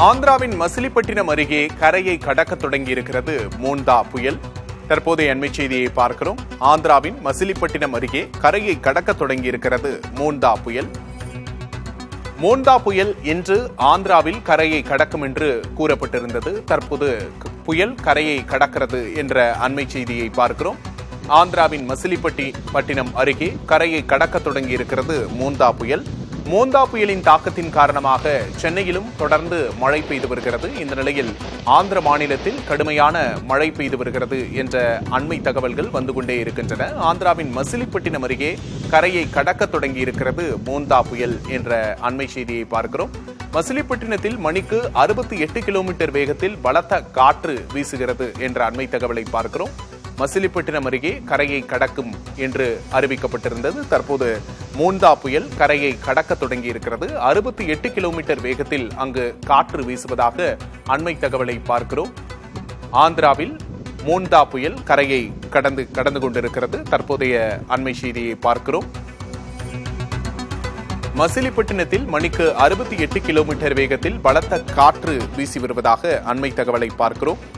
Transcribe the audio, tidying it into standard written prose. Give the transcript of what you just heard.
ஆந்திராவின் மசிலிப்பட்டினம் அருகே கரையை கடக்க தொடங்கியிருக்கிறது மோந்தா புயல். தற்போதைய அண்மை செய்தியை பார்க்கிறோம். ஆந்திராவின் மசிலிப்பட்டினம் அருகே கரையை கடக்க தொடங்கியிருக்கிறது மோந்தா புயல். மோந்தா புயல் இன்று ஆந்திராவில் கரையை கடக்கும் என்று கூறப்பட்டிருந்தது. தற்போது புயல் கரையை கடக்கிறது என்ற அண்மை செய்தியை பார்க்கிறோம். ஆந்திராவின் மசிலிப்பட்டினம் அருகே கரையை கடக்க தொடங்கியிருக்கிறது மோந்தா புயல். மோந்தா புயலின் தாக்கத்தின் காரணமாக சென்னையிலும் தொடர்ந்து மழை பெய்து வருகிறது. இந்த நிலையில் ஆந்திர மாநிலத்தில் கடுமையான மழை பெய்து வருகிறது என்ற அண்மை தகவல்கள் வந்து கொண்டே இருக்கின்றன. ஆந்திராவின் மசிலிப்பட்டினம் அருகே கரையை கடக்க தொடங்கி இருக்கிறது மோந்தா புயல் என்ற அண்மை செய்தியை பார்க்கிறோம். மசிலிப்பட்டினத்தில் மணிக்கு 68 கிலோமீட்டர் வேகத்தில் பலத்த காற்று வீசுகிறது என்ற அண்மை தகவலை பார்க்கிறோம். மசிலிப்பட்டினம் அருகே கரையை கடக்கும் என்று அறிவிக்கப்பட்டிருந்தது. தற்போது மோந்தா புயல் கரையை கடக்க தொடங்கி இருக்கிறது. 68 கிலோமீட்டர் வேகத்தில் அங்கு காற்று வீசுவதாக அண்மை தகவலை பார்க்கிறோம். ஆந்திராவில் மோந்தா புயல் கரையை கடந்து கொண்டிருக்கிறது. தற்போதைய அண்மை செய்தியை பார்க்கிறோம். மசிலிப்பட்டினத்தில் மணிக்கு 68 கிலோமீட்டர் வேகத்தில் பலத்த காற்று வீசி வருவதாக அண்மை தகவலை பார்க்கிறோம்.